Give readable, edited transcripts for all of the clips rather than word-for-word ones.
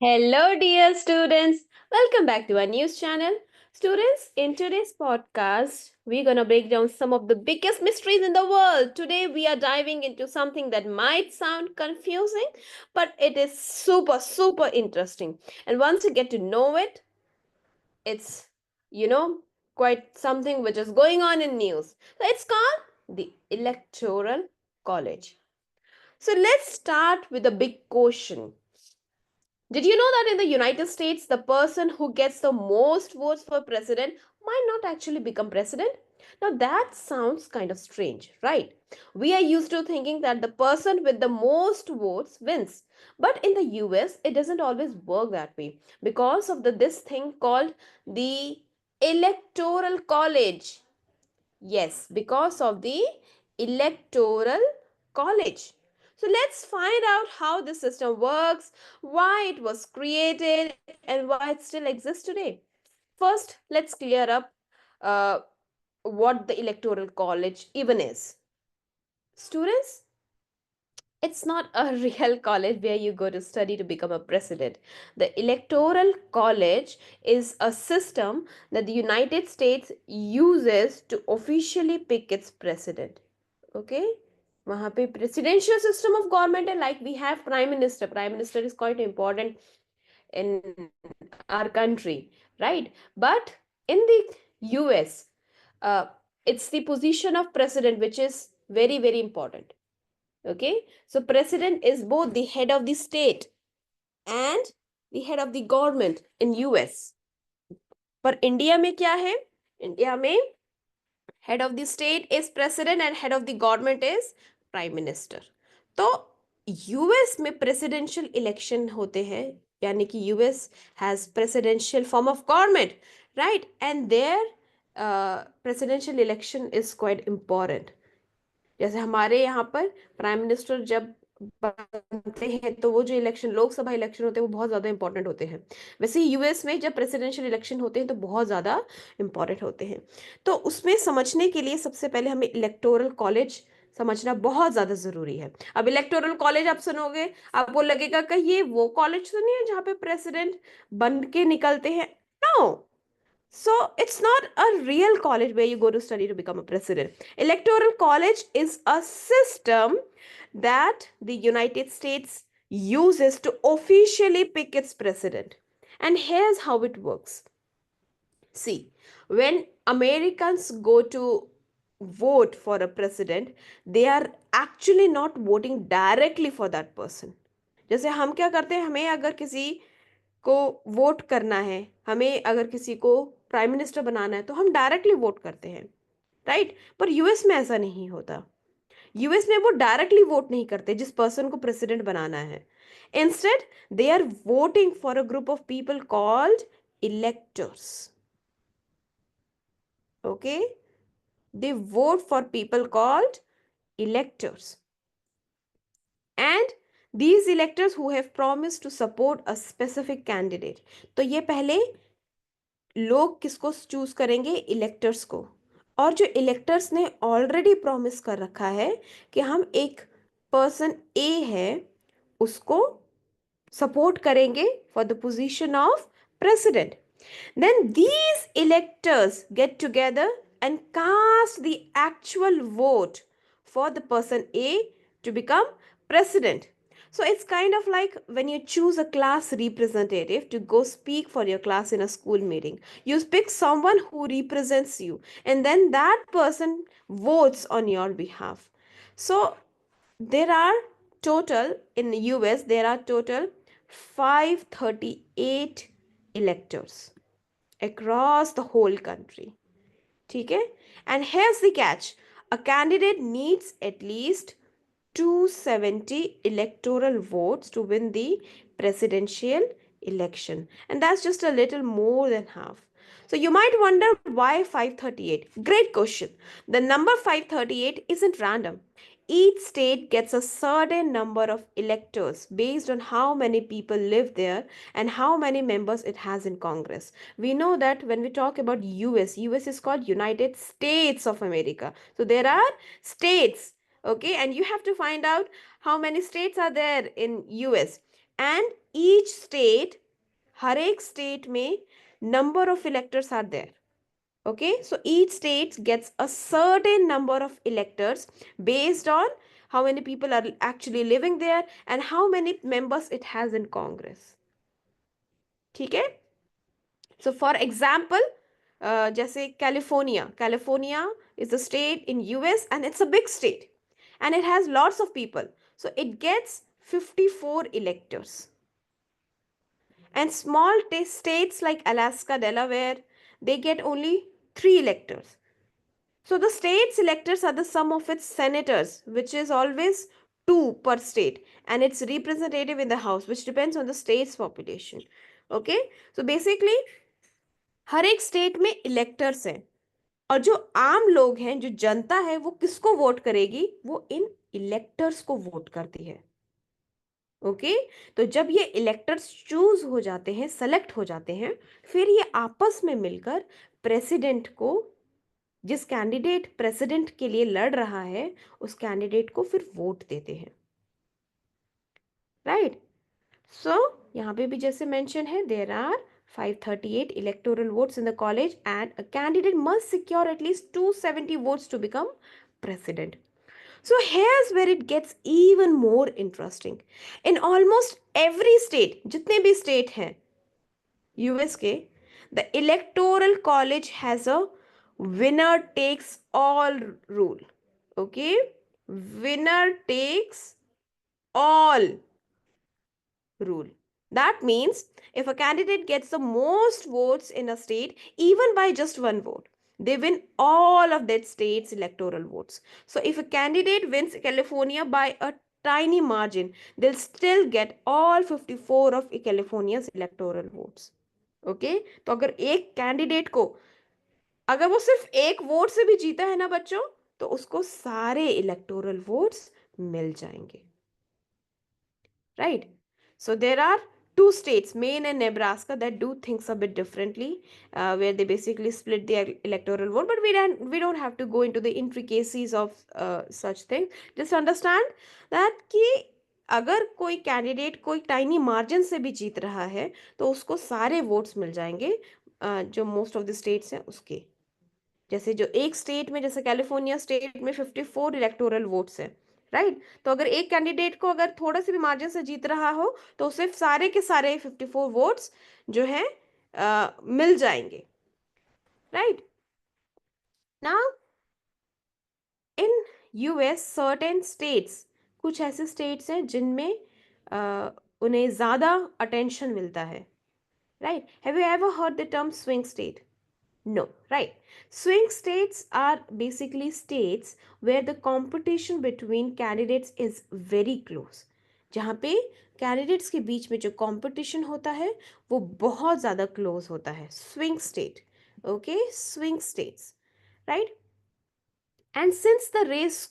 Hello, dear students. Welcome back to our news channel. Students, in today's podcast, we're going to break down some of the biggest mysteries in the world. Today, we are diving into something that might sound confusing, but it is super, super interesting. And once you get to know it, it's, you know, quite something which is going on in news. So, it's called the Electoral College. So, let's start with a big question. Did you know that in the United States, the person who gets the most votes for president might not actually become president? Now, that sounds kind of strange, right? We are used to thinking that the person with the most votes wins. But in the US, it doesn't always work that way because of this thing called the Electoral College. Yes, because of the Electoral College. So let's find out how this system works, why it was created, and why it still exists today. First, let's clear up uh, what the Electoral College even is. Students, it's not a real college where you go to study to become a president. The Electoral College is a system that the United States uses to officially pick its president. Okay? वहाँ पे presidential system of government है, like we have prime minister. Prime minister is quite important in our country, right? But in the US, uh, it's the position of president which is very, very important. Okay, so president is both the head of the state and the head of the government in US. पर India में क्या है? India में head of the state is president and head of the government is prime minister. तो US में presidential election होते हैं, यानी कि US has presidential form of government, right? And their presidential election is quite important. जैसे हमारे यहाँ पर प्राइम मिनिस्टर जब बनते हैं तो वो जो इलेक्शन, लोकसभा इलेक्शन होते हैं, वो बहुत ज़्यादा इंपॉर्टेंट होते हैं. वैसे ही यूएस में जब प्रेसिडेंशियल इलेक्शन होते हैं तो बहुत ज़्यादा इंपॉर्टेंट होते हैं. तो उसमें समझने के लिए सबसे पहले हमें इलेक्टोरल कॉलेज समझना बहुत ज़्यादा ज़रूरी है. अब इलेक्टोरल कॉलेज आप सुनोगे, आपको लगेगा कि ये वो कॉलेज तो नहीं है जहाँ पे प्रेसिडेंट बन के निकलते हैं. No. So it's not a real college where you go to study to become a president. Electoral college is a system that the United States uses to officially pick its president. And here's how it works. See, when Americans go to vote for a president, they are actually not voting directly for that person. जैसे हम क्या करते हैं, हमें अगर किसी को vote करना है, हमें अगर किसी को प्राइम मिनिस्टर बनाना है तो हम डायरेक्टली वोट करते हैं, राइट? पर यूएस में ऐसा नहीं होता. यूएस में वो डायरेक्टली वोट नहीं करते जिस पर्सन को प्रेसिडेंट बनाना है. Instead they are voting for a group of people called electors. Okay, they vote for people called electors, and these electors who have promised to support a specific candidate. तो ये पहले लोग किसको choose करेंगे? Electors को. और जो electors ने ऑलरेडी प्रॉमिस कर रखा है कि हम एक पर्सन ए है उसको सपोर्ट करेंगे for the position of president. Then these electors get together and cast the actual vote for the person A to become president. So it's kind of like when you choose a class representative to go speak for your class in a school meeting. You pick someone who represents you, and then that person votes on your behalf. So there are total, in the US, there are total 538 electors across the whole country. ठीक है? And here's the catch. A candidate needs at least 270 electoral votes to win the presidential election. And that's just a little more than half. So you might wonder why 538? Great question. The number 538 isn't random. Each state gets a certain number of electors based on how many people live there and how many members it has in Congress. We know that when we talk about US is called United States of America. So there are states, Okay, and you have to find out how many states are there in US, and each state, हर एक state में number of electors are there. Okay, so each state gets a certain number of electors based on how many people are actually living there and how many members it has in Congress. ठीक है? So for example, जैसे California is a state in US and it's a big state and it has lots of people. So it gets 54 electors. And small states like Alaska, Delaware, they get only 3 electors. So the state's electors are the sum of its senators, which is always 2 per state, and its representative in the house, which depends on the state's population. Okay, so basically हर एक state में electors हैं, और जो आम लोग हैं, जो जनता है, वो किसको वोट करेगी? वो इन इलेक्टर्स को वोट करती है. ओके, तो जब ये इलेक्टर्स चूज हो जाते हैं, सेलेक्ट हो जाते हैं, फिर ये आपस में मिलकर प्रेसिडेंट को, जिस कैंडिडेट प्रेसिडेंट के लिए लड़ रहा है, उस कैंडिडेट को फिर वोट देते हैं. राइट, सो यहाँ पे भी जैसे मेंशन है, there are 538 electoral votes in the college and a candidate must secure at least 270 votes to become president. So here's where it gets even more interesting. In almost every state, जितने भी state हैं US के, the electoral college has a winner takes all rule. Okay, winner takes all rule. That means if a candidate gets the most votes in a state, even by just one vote, they win all of that state's electoral votes. So if a candidate wins California by a tiny margin, they'll still get all 54 of California's electoral votes. Okay, तो अगर एक candidate को, अगर वो सिर्फ एक vote से भी जीता है ना बच्चों, तो उसको सारे इलेक्टोरल वोट्स मिल जाएंगे. Right, so there are two states, Maine and Nebraska, that do things a bit differently, where they basically split the electoral vote. But we don't have to go into the intricacies of such things. Just understand that कि अगर कोई candidate कोई tiny margin से भी जीत रहा है, तो उसको सारे वोट्स मिल जाएंगे, जो मोस्ट ऑफ द स्टेट्स हैं उसके. जैसे जो एक स्टेट में, जैसे कैलिफोर्निया स्टेट में 54 इलेक्टोरल वोट्स हैं. राइट, तो अगर एक कैंडिडेट को अगर थोड़ा से भी मार्जिन से जीत रहा हो, तो सिर्फ सारे के सारे 54 वोट्स जो है मिल जाएंगे. Right, now in US certain states, कुछ ऐसे स्टेट्स हैं जिनमें उन्हें ज़्यादा अटेंशन मिलता है. Right, have you ever heard the term swing state? No, right. Swing states are basically states where the competition between candidates is very close. जहाँ पे candidates के बीच में जो competition होता है वो बहुत ज़्यादा close होता है. Swing state. Okay, swing states. Right? And since the race,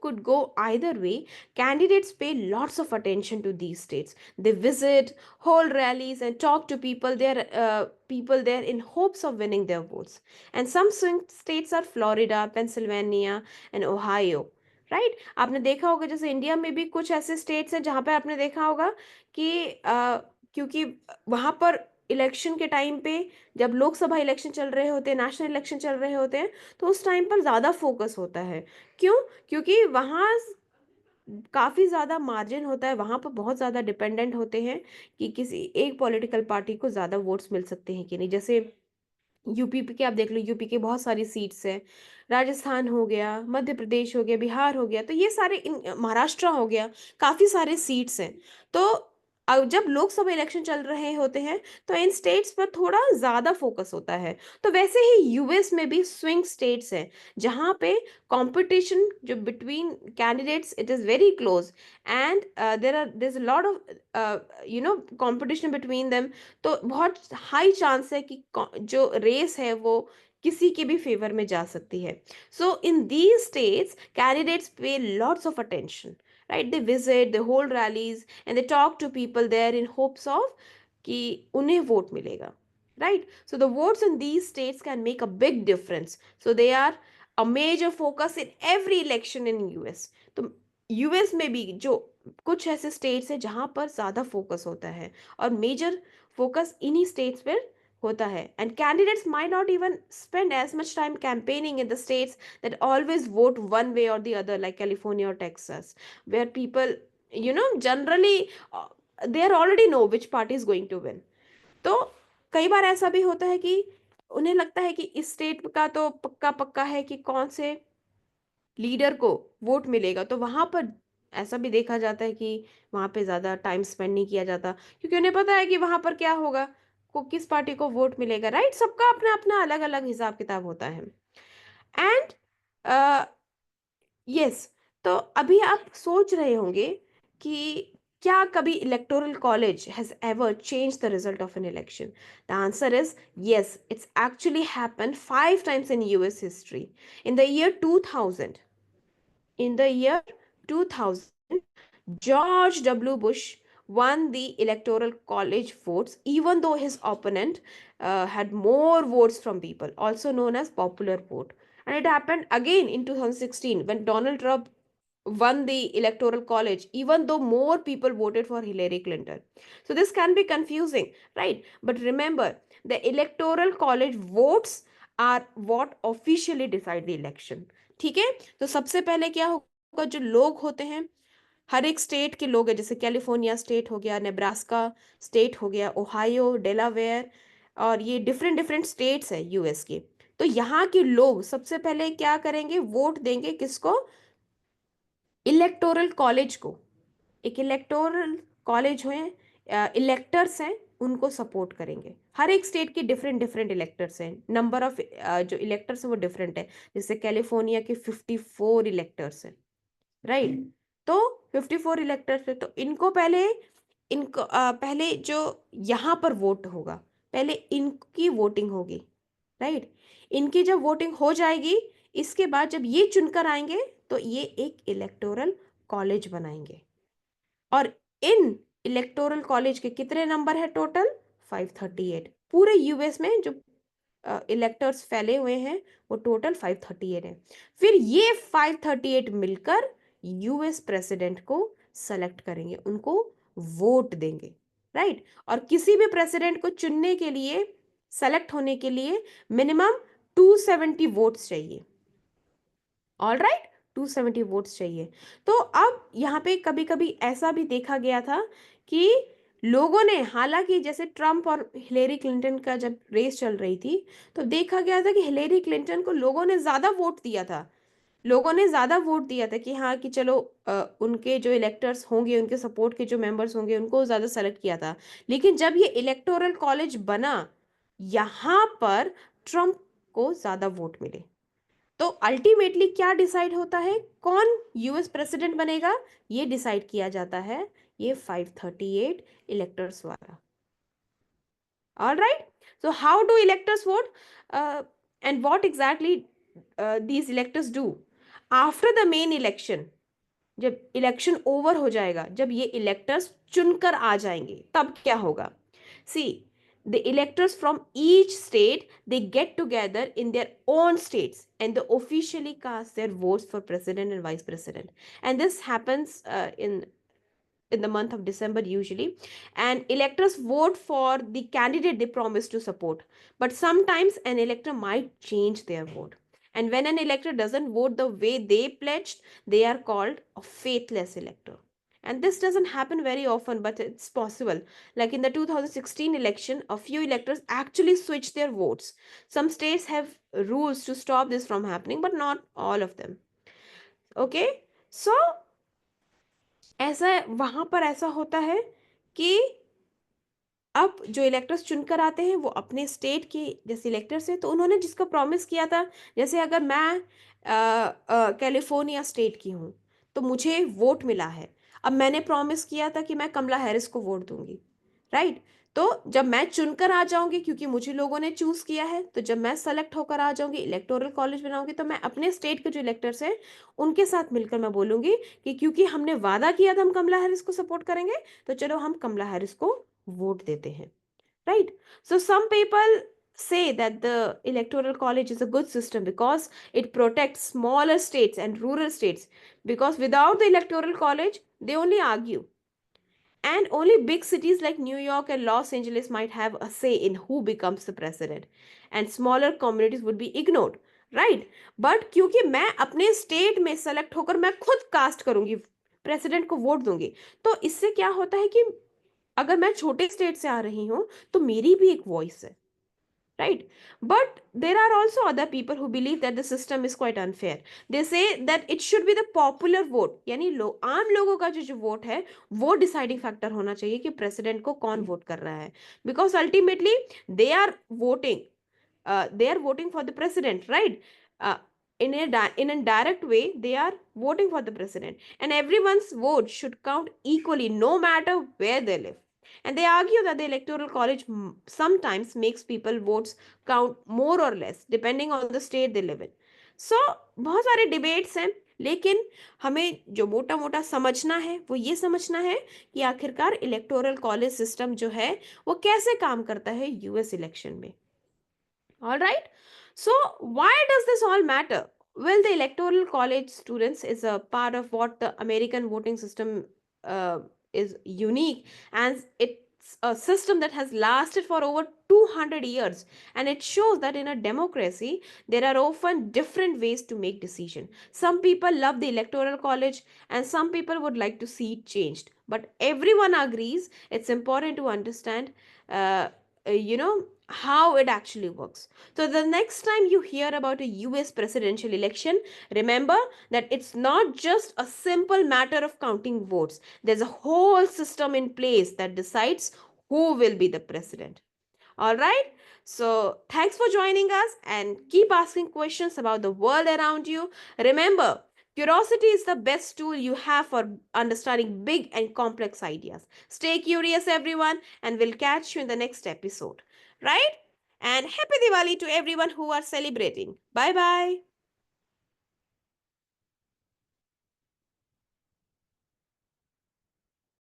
could go either way, candidates pay lots of attention to these states. They visit, hold rallies, and talk to people there in hopes of winning their votes. And some swing states are Florida, Pennsylvania, and Ohio. Right, आपने देखा होगा जैसे India में भी कुछ ऐसे states हैं जहाँ पे आपने देखा होगा कि क्योंकि वहाँ पर इलेक्शन के टाइम पे, जब लोकसभा इलेक्शन चल रहे होते हैं, नेशनल इलेक्शन चल रहे होते हैं, तो उस टाइम पर ज़्यादा फोकस होता है. क्यों? क्योंकि वहाँ काफ़ी ज़्यादा मार्जिन होता है, वहाँ पर बहुत ज़्यादा डिपेंडेंट होते हैं कि किसी एक पॉलिटिकल पार्टी को ज़्यादा वोट्स मिल सकते हैं कि नहीं. जैसे यूपी के आप देख लो, यूपी के बहुत सारी सीट्स हैं, राजस्थान हो गया, मध्य प्रदेश हो गया, बिहार हो गया, तो ये सारे महाराष्ट्र हो गया, काफ़ी सारे सीट्स हैं. तो अब जब लोकसभा इलेक्शन चल रहे होते हैं, तो इन स्टेट्स पर थोड़ा ज़्यादा फोकस होता है. तो वैसे ही यूएस में भी स्विंग स्टेट्स हैं जहाँ पे कंपटीशन जो between candidates it is very close, and there is a lot of competition between them. तो बहुत हाई चांस है कि जो रेस है वो किसी के भी फेवर में जा सकती है. So in these states candidates पे lots of attention. Right, they visit, they hold rallies and they talk to people there in hopes of कि उन्हें वोट मिलेगा. Right, so the votes in these states can make a big difference. So they are a major focus in every election in US. तो US में भी जो कुछ ऐसे states हैं जहां पर ज्यादा फोकस होता है और मेजर फोकस इन्हीं स्टेट्स पर होता है, and candidates might not even spend as much time campaigning in the states that always vote one way or the other, like California or Texas, where people, generally they already know which party is going to win. तो कई बार ऐसा भी होता है कि उन्हें लगता है कि इस स्टेट का तो पक्का पक्का है कि कौन से लीडर को वोट मिलेगा, तो वहां पर ऐसा भी देखा जाता है कि वहां पे ज्यादा टाइम स्पेंड नहीं किया जाता, क्योंकि उन्हें पता है कि वहां पर क्या होगा, को किस पार्टी को वोट मिलेगा, राइट। सबका अपना अपना अलग अलग हिसाब किताब होता है। एंड यस, तो अभी आप सोच रहे होंगे कि क्या कभी electoral college has ever change the result of an election? The answer is yes, it's actually happened 5 times in US history. In the year 2000, in the year 2000, George W. Bush won the electoral college votes, even though his opponent had more votes from people, also known as popular vote. And it happened again in 2016 when Donald Trump won the electoral college, even though more people voted for Hillary Clinton. So this can be confusing, right? But remember, the electoral college votes are what officially decide the election. ठीक है, तो सबसे पहले क्या होगा, जो लोग होते हैं, हर एक स्टेट के लोग हैं, जैसे कैलिफोर्निया स्टेट हो गया, नेब्रास्का स्टेट हो गया, ओहायो, डेलावेयर, और ये डिफरेंट डिफरेंट स्टेट्स है यूएस के। तो यहाँ के लोग सबसे पहले क्या करेंगे, वोट देंगे किसको, इलेक्टोरल कॉलेज को। एक इलेक्टोरल कॉलेज हुए, इलेक्टर्स हैं, उनको सपोर्ट करेंगे। हर एक स्टेट के डिफरेंट डिफरेंट इलेक्टर्स हैं, नंबर ऑफ जो इलेक्टर्स हैं वो डिफरेंट है। जैसे कैलिफोर्निया के 54 इलेक्टर्स हैं, राइट। तो 54 इलेक्टर्स है, तो इनको पहले, इनको पहले जो यहाँ पर वोट होगा, पहले इनकी वोटिंग होगी, राइट। इनकी जब वोटिंग हो जाएगी, इसके बाद जब ये चुनकर आएंगे तो ये एक इलेक्टोरल कॉलेज बनाएंगे। और इन इलेक्टोरल कॉलेज के कितने नंबर है टोटल? 538। पूरे यूएस में जो इलेक्टर्स फैले हुए हैं वो टोटल 538 है। फिर ये 538 मिलकर यूएस प्रेसिडेंट को सेलेक्ट करेंगे, उनको वोट देंगे, राइट। और किसी भी प्रेसिडेंट को चुनने के लिए, सेलेक्ट होने के लिए मिनिमम 270 वोट्स चाहिए। ऑल राइट, 270 वोट्स चाहिए। तो अब यहाँ पे कभी कभी ऐसा भी देखा गया था कि लोगों ने, हालांकि जैसे ट्रम्प और हिलेरी क्लिंटन का जब रेस चल रही थी, तो देखा गया था कि हिलेरी क्लिंटन को लोगों ने ज्यादा वोट दिया था। लोगों ने ज्यादा वोट दिया था कि हाँ, कि चलो उनके जो इलेक्टर्स होंगे, उनके सपोर्ट के जो मेंबर्स होंगे, उनको ज्यादा सेलेक्ट किया था। लेकिन जब ये इलेक्टोरल कॉलेज बना, यहाँ पर ट्रम्प को ज्यादा वोट मिले। तो अल्टीमेटली क्या डिसाइड होता है, कौन यूएस प्रेसिडेंट बनेगा, ये डिसाइड किया जाता है ये 538 इलेक्टर्स द्वारा। All right, so how do electors vote, and what exactly these electors do after the main election? जब इलेक्शन ओवर हो जाएगा, जब ये इलेक्टर्स चुनकर आ जाएंगे, तब क्या होगा? सी, the electors from each state, they get together in their own states and they officially cast their votes for president and vice president. And this happens in the month of December usually, and electors vote for the candidate they promise to support. But sometimes an elector might change their vote. And when an elector doesn't vote the way they pledged, they are called a faithless elector. And this doesn't happen very often, but it's possible. Like in the 2016 election, a few electors actually switched their votes. Some states have rules to stop this from happening, but not all of them. Okay? So ऐसा, वहां पर ऐसा होता है कि अब जो electors चुनकर आते हैं वो अपने स्टेट के जैसे इलेक्टर्स हैं, तो उन्होंने जिसका प्रॉमिस किया था, जैसे अगर मैं कैलिफोर्निया स्टेट की हूँ तो मुझे वोट मिला है, अब मैंने प्रॉमिस किया था कि मैं कमला हैरिस को वोट दूंगी, राइट। तो जब मैं चुनकर आ जाऊंगी, क्योंकि मुझे लोगों ने चूज किया है, तो जब मैं सेलेक्ट होकर आ जाऊंगी, इलेक्टोरल कॉलेज बनाऊंगी, तो मैं अपने स्टेट के जो इलेक्टर्स हैं उनके साथ मिलकर मैं बोलूंगी कि क्योंकि हमने वादा किया था हम कमला हैरिस को सपोर्ट करेंगे, तो चलो हम कमला हैरिस को वोट देते हैं, right. So some people say that the electoral college is a good system because it protects smaller states and rural states. Because without the electoral college, they only argue. And only big cities like New York and Los Angeles might have a say in who becomes the president. And smaller communities would be ignored. Right, but क्योंकि मैं अपने state में select होकर मैं खुद cast करूंगी, president को vote दूंगी, तो इससे क्या होता है कि अगर मैं छोटे स्टेट से आ रही हूँ तो मेरी भी एक वॉइस है, right? But there are also other people who believe that the system is quite unfair. They say that it should be the popular vote, यानी आम लोगों का जो वोट है वो डिसाइडिंग फैक्टर होना चाहिए कि प्रेसिडेंट को कौन वोट कर रहा है, because ultimately they are voting, they are voting for the president, right? uh, in a direct way they are voting for the president, and everyone's vote should count equally no matter where they live. And they argue that the electoral college sometimes makes people votes count more or less depending on the state they live in. So बहुत सारे debates हैं, लेकिन हमें जो मोटा मोटा समझना है वो ये समझना है कि आखिरकार इलेक्टोरल कॉलेज सिस्टम जो है वो कैसे काम करता है यूएस इलेक्शन में. All right. So, why does this all matter? Well, the Electoral College students is a part of what the American voting system is unique, and it's a system that has lasted for over 200 years, and it shows that in a democracy there are often different ways to make decision. Some people love the Electoral College and some people would like to see it changed, but everyone agrees it's important to understand how it actually works. So the next time you hear about a US presidential election, remember that it's not just a simple matter of counting votes. There's a whole system in place that decides who will be the president. All right. So thanks for joining us and keep asking questions about the world around you. Remember, curiosity is the best tool you have for understanding big and complex ideas. Stay curious, everyone, and we'll catch you in the next episode. Right? And happy Diwali to everyone who are celebrating. Bye bye.